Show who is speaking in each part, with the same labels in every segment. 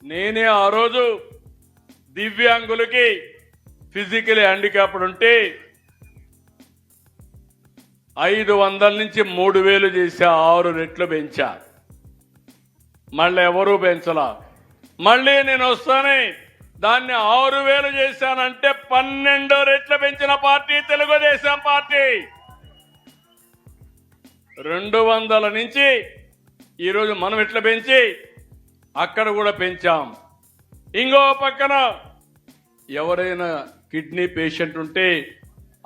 Speaker 1: నేనే ఆ రోజు దివ్యాంగులకి ఫిజికల్ హ్యాండిక్యాప్డ్ ఉంటే 500 నుంచి 3000 చేశా, 6 రెట్లు పెంచా. మళ్ళీ ఎవరూ పెంచలా. మళ్ళీ నేను వస్తానే దాన్ని 6000 చేశానంటే 12 రెట్లు పెంచిన పార్టీ తెలుగుదేశం పార్టీ. 200 నుంచి ఈరోజు మనం ఎట్లా పెంచి అక్కడ కూడా పెంచాం. ఇంకో పక్కన ఎవరైనా కిడ్నీ పేషెంట్ ఉంటే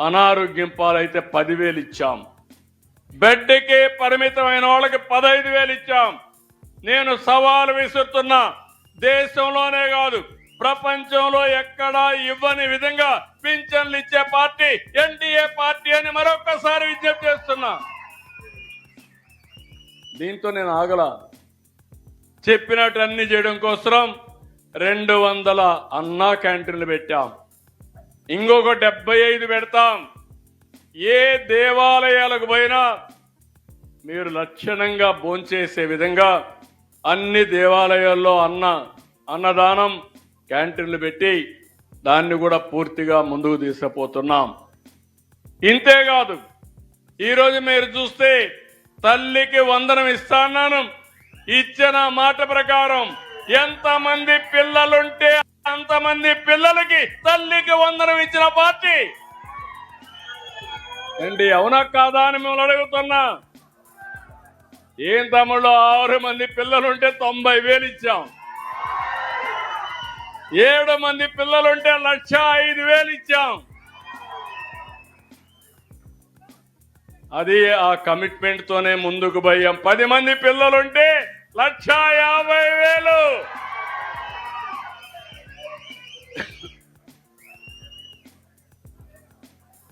Speaker 1: అనారోగ్యం పాలైతే 10,000 ఇచ్చాం. బెడ్కి పరిమితమైన వాళ్ళకి 15,000 ఇచ్చాం. నేను సవాలు విసురుతున్నా, దేశంలోనే కాదు ప్రపంచంలో ఎక్కడా ఇవ్వని విధంగా పింఛన్లు ఇచ్చే పార్టీ ఎన్డీఏ పార్టీ అని మరొకసారి విజ్ఞప్తి చేస్తున్నా. దీంతో నేను ఆగలా. చెప్పినట్టు అన్ని చేయడం కోసం 200 అన్నా క్యాంటీన్లు పెట్టాం. ఇంకొక 75 పెడతాం. ఏ దేవాలయాలకు పోయినా మీరు లక్షణంగా భోంచేసే విధంగా అన్ని దేవాలయాల్లో అన్నదానం క్యాంటీన్లు పెట్టి దాన్ని కూడా పూర్తిగా ముందుకు తీసుకుపోతున్నాం. ఇంతేకాదు ఈరోజు మీరు చూస్తే తల్లికి వందనం ఇస్తాను. ఇచ్చిన మాట ప్రకారం ఎంతమంది పిల్లలుంటే అంతమంది పిల్లలకి తల్లికి వందనం ఇచ్చిన పార్టీ అండి. అవునా కాదా అని మిమ్మల్ని అడుగుతున్నా. ఏం తమ్ముళ్ళు, 6 మంది పిల్లలుంటే 90,000 ఇచ్చాం. 7 మంది పిల్లలుంటే 1,05,000 ఇచ్చాం. అది ఆ కమిట్మెంట్ తోనే ముందుకు పోయాం. 10 మంది పిల్లలుంటే 1,50,000.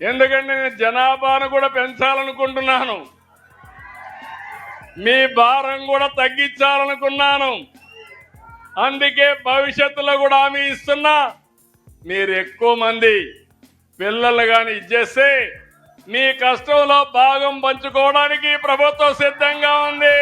Speaker 1: ఎందుకంటే నేను జనాభాను కూడా పెంచాలనుకుంటున్నాను, మీ భారం కూడా తగ్గించాలనుకున్నాను. అందుకే భవిష్యత్తులో కూడా హామీ ఇస్తున్నా, మీరు ఎక్కువ మంది పిల్లలు కానీ ఇచ్చేస్తే మీ కష్టంలో భాగం పంచుకోవడానికి ప్రభుత్వం సిద్ధంగా ఉంది.